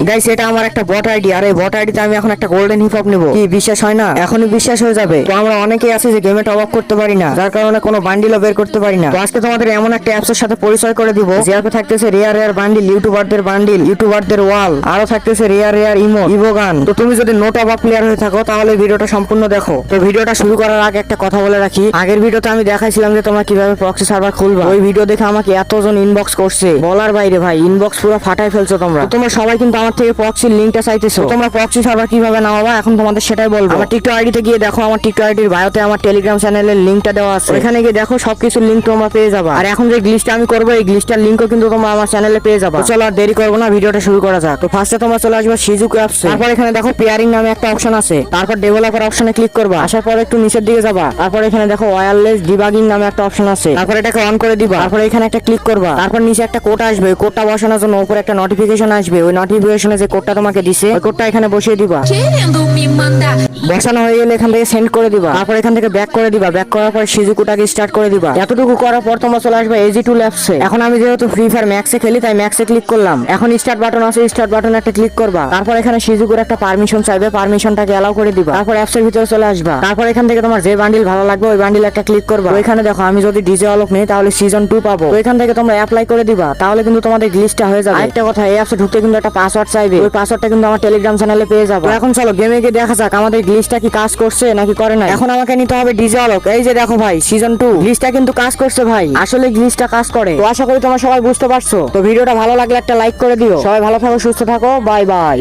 Guys এটা আমার একটা বট আইডি, আর এই বট আইডিতে আমি এখন একটা গোল্ডেন হিপ হপ নেবো। কি বিশ্বাস হয় না? এখনই বিশ্বাস হয়ে যাবে। তো আমরা অনেকেই আছে যে গেমে টপ আপ করতে পারি না, যার কারণে কোনো বান্ডিলও বের করতে পারি না। তো আজকে তোমাদের এমন একটা অ্যাপস এর সাথে পরিচয় করে দিব, যে অ্যাপে থাকতেছে রেয়ার রেয়ার বান্ডিল, বান্ডিল, ইউটিউবারদের ওয়াল, আরো থাকতেছে রেয়ার রেয়ার ইভো গান। তো তুমি যদি নো টপ আপ প্লেয়ার হয়ে থাকো তাহলে ভিডিওটা সম্পূর্ণ দেখো। তো ভিডিওটা শুরু করার আগে একটা কথা বলে রাখি, আগের ভিডিওতে আমি দেখাইছিলাম যে তোমরা কিভাবে প্রক্সি সার্ভার খুলবা। ওই ভিডিও দেখে আমাকে এতজন ইনবক্স করছে, বলার বাইরে ভাই, ইনবক্স পুরো ফাটাই ফেলছো তোমরা। তো তোমরা সবাই কিন্তু আমার থেকে প্রক্সির লিংকটা চাইতেছো। তোমরা প্রক্সি সার্ভার কিভাবে নামাবা এখন তোমাদের সেটাই বলবো। আমার টিকটক আইডিতে গিয়ে দেখো, আমার টিকটক আইডির বায়োতে আমার টেলিগ্রাম চ্যানেলের লিংকটা দেওয়া আছে, এখানে গিয়ে দেখো সবকিছুর লিংক তোমরা পেয়ে যাবা। আর এখন যে গ্লিচটা আমি করবো, এই গ্লিচটার লিংকও কিন্তু তোমরা আমার চ্যানেলে পেয়ে যাবা। তো চলো আর দেরি করবো না, ভিডিওটা শুরু করা যাক। তো ফার্স্টে তোমরা চলে আসবে শিজুকু অ্যাপসে, তারপর এখানে দেখো পেয়ারিং নামে একটা অপশন আছে, তারপর ডেভেলপার অপশনে ক্লিক করবা। আসার পর একটু নিচের দিকে যাবা, তারপর এখানে দেখো ওয়্যারলেস ডিবাগিং নামে একটা অপশন আছে, তারপর এটাকে অন করে দিবা। তারপর এখানে একটা ক্লিক করবা, তারপর নিচে একটা কোড আসবে, ওই কোডটা বসানোর জন্য উপরে একটা নোটিফিকেশন আসবে, ওই নোটিফিকেশনে যে কোডটা তোমাকে দিছে ওই কোডটা এখানে বসিয়ে দিবা। Querendo me mandar. বসানো হয়ে গেলে এখান থেকে সেন্ড করে দিবা, তারপর এখান থেকে ব্যাক করে দিবা। ব্যাক করার পর শিজুকুটাকে স্টার্ট করে দিবা। এতটুকু করার পর তোমরা চলে আসবে এজি2 ল্যাবসে। এখন আমি যেহেতু ফ্রি ফায়ার ম্যাক্সে খেলি তাই ম্যাক্সে ক্লিক করলাম। এখন স্টার্ট বাটন আছে, স্টার্ট বাটনে একটা ক্লিক করবা। তারপর এখানে শিজুকুর একটা পারমিশন চাইবে, পারমিশনটাকে অ্যালাউ করে দিবা। তারপর অ্যাপসের ভিতরে চলে আসবা। তারপর এখান থেকে তোমার যে বান্ডিল ভালো লাগবে ওই বান্ডিল একটা ক্লিক করবা। ওইখানে দেখো আমি যদি ডিজে অলক নেই তাহলে সিজন 2 পাবো। তো এখান থেকে তোমরা অ্যাপ্লাই করে দিবা, তাহলে কিন্তু তোমাদের গ্লিচটা হয়ে যাবে। আরেকটা কথা, এই অ্যাপসে ঢুকতে কিন্তু একটা পাসওয়ার্ড চাইবে, ওই পাসওয়ার্ডটা কিন্তু আমার টেলিগ্রাম চ্যানেলে পেয়ে যাবে। তো এখন চলো গেমে গিয়ে দেখা যাক আমাদের গ্লিচটা কি কাজ করছে নাকি করে না। এখন আমাকে নিতে হবে ডিজে অলক। এই যে দেখো ভাই, সিজন 2 গ্লিচটা কিন্তু কাজ করছে ভাই, আসলে গ্লিচটা কাজ করে। তো আশা করি তোমরা সবাই বুঝতে পারছো। তো ভিডিওটা ভালো লাগলে একটা লাইক করে দিও। সবাই ভালো থাকো, সুস্থ থাকো, বাই বাই।